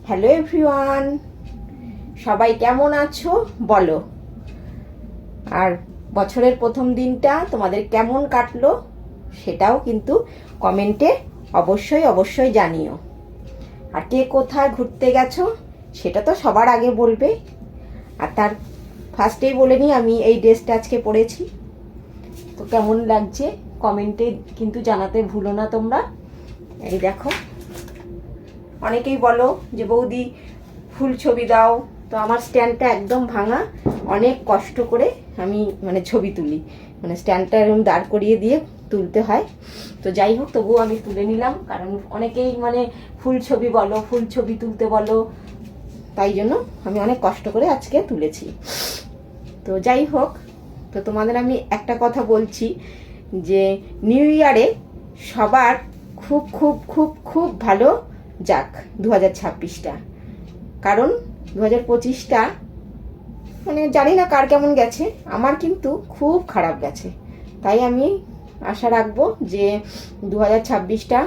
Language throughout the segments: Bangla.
হ্যালো এভরিওয়ান, সবাই কেমন আছো বলো। আর বছরের প্রথম দিনটা তোমাদের কেমন কাটলো সেটাও কিন্তু কমেন্টে অবশ্যই অবশ্যই জানিও। আর কে কোথায় ঘুরতে গেছো সেটা তো সবার আগে বলবে। আর তার ফার্স্টেই বলে নিই, আমি এই ড্রেসটা আজকে পরেছি, তো কেমন লাগছে কমেন্টে কিন্তু জানাতে ভুলো না তোমরা। এই দেখো, অনেকেই বলো যে বৌদি ফুল ছবি দাও, তো আমার স্ট্যান্ডটা একদম ভাঙা, অনেক কষ্ট করে আমি ছবি তুলি, স্ট্যান্ডটা এরকম দাঁড় করিয়ে দিয়ে তুলতে হয়। তো যাই হোক, তবুও আমি তুলে নিলাম, কারণ অনেকেই ফুল ছবি বলো, ফুল ছবি তুলতে বলো, তাই জন্য আমি অনেক কষ্ট করে আজকে তুলেছি। তো যাই হোক, তো তোমাদের আমি একটা কথা বলছি যে নিউ ইয়ারে সবার খুব খুব খুব খুব ভালো যাক 2026টা, কারণ 2025টা জানি না কার কেমন গেছে, আমার কিন্তু খুব খারাপ গেছে। তাই আমি আশা রাখবো যে 2026টা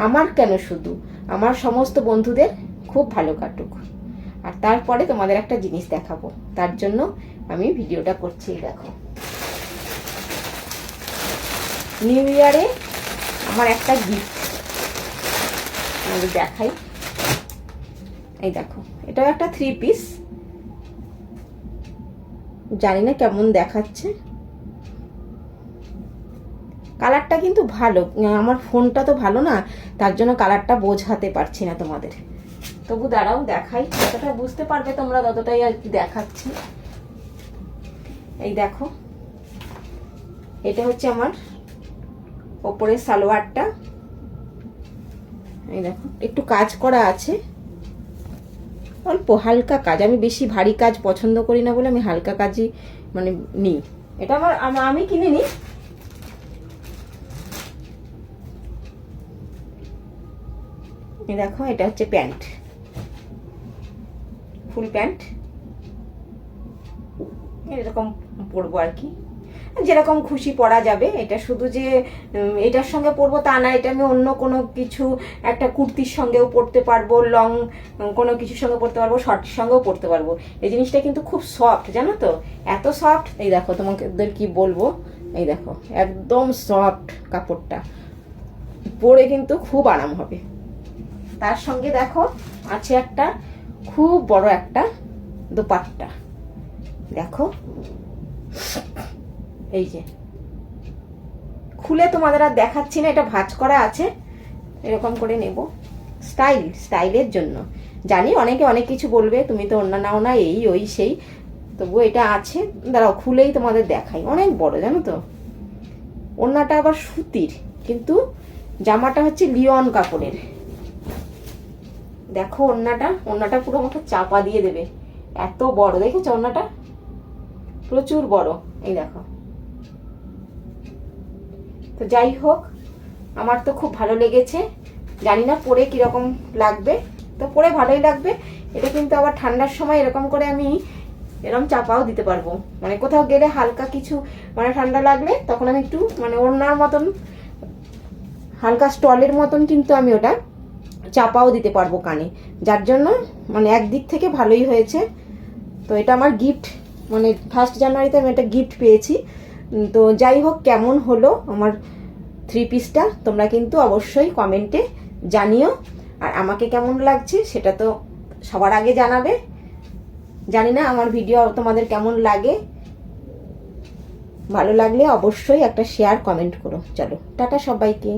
আমার কেন, শুধু আমার সমস্ত বন্ধুদের খুব ভালো কাটুক। আর তারপরে তোমাদের একটা জিনিস দেখাবো, তার জন্য আমি ভিডিওটা করছি। দেখো, নিউ ইয়ারে আমার একটা গিফট দেখাই। এই দেখো, এটাও একটা 3 পিস, জানি না কেমন দেখাচ্ছে, কালারটা কিন্তু ভালো, আমার ফোনটা তো ভালো না, তার জন্য কালারটা বোঝাতে পারছি না তোমাদের। তবু দাঁড়াও দেখাই, যতটা বুঝতে পারবে তোমরা ততটাই আর কি দেখাচ্ছি। এই দেখো, এটা হচ্ছে আমার ওপরের সালোয়ারটা। এই দেখো, একটু কাজ করা আছে, অল্প হালকা কাজ, আমি বেশি ভারী কাজ পছন্দ করি না বলে আমি হালকা কাজই নিই। এটা আমি কিনে নিই। দেখো, এটা হচ্ছে প্যান্ট, ফুল প্যান্ট, এরকম পরবো আর কি, যেরকম খুশি পরা যাবে। এটা শুধু যে এটার সঙ্গে পরবো তা না, এটা আমি অন্য কোনো কিছু একটা কুর্তির সঙ্গেও পরতে পারবো, লং কোনো কিছুর সঙ্গে পরতে পারবো, শর্টের সঙ্গেও পরতে পারবো। এই জিনিসটা কিন্তু খুব সফট, জানো তো, এত সফট। এই দেখো, তোমাদের কি বলবো, এই দেখো একদম সফট কাপড়টা, পরে কিন্তু খুব আরাম হবে। তার সঙ্গে দেখো আছে একটা খুব বড় একটা দোপাট্টা, দেখো, এই যে খুলে তোমাদের আর দেখাচ্ছি না, এটা ভাঁজ করা আছে, এরকম করে নেব স্টাইলের জন্য। জানি অনেকে অনেক কিছু বলবে, তুমি তো অন্য নাও না, এই ওই সেই, তবুও এটা আছে। দাঁড়াও খুলেই তোমাদের দেখাই, অনেক বড় জানো তো। ওড়নাটা আবার সুতির, কিন্তু জামাটা হচ্ছে লিওন কাপড়ের। দেখো ওড়নাটা পুরো আমাকে চাপা দিয়ে দেবে, এত বড়, দেখেছো ওড়নাটা প্রচুর বড়। এই দেখো, তো যাই হোক, আমার তো খুব ভালো লেগেছে, জানি না পরে কিরকম লাগবে, তো পরে ভালোই লাগবে। এটা কিন্তু আবার ঠান্ডার সময় এরকম করে আমি এরকম চাপাও দিতে পারবো, কোথাও গেলে হালকা কিছু ঠান্ডা লাগলে তখন আমি একটু ওড়নার মতন হালকা স্টলের মতন কিন্তু আমি ওটা চাপাও দিতে পারবো কানে, যার জন্য একদিক থেকে ভালোই হয়েছে। তো এটা আমার গিফট, 1 জানুয়ারিতে আমি একটা গিফট পেয়েছি। তো যাই হোক, কেমন হলো আমার 3 পিসটা তোমরা কিন্তু অবশ্যই কমেন্টে জানিও। আর আমাকে কেমন লাগছে সেটা তো সবার আগে জানাবে। জানি না আমার ভিডিও তোমাদের কেমন লাগে, ভালো লাগলে অবশ্যই একটা শেয়ার কমেন্ট করো। চলো টাটা সবাইকে।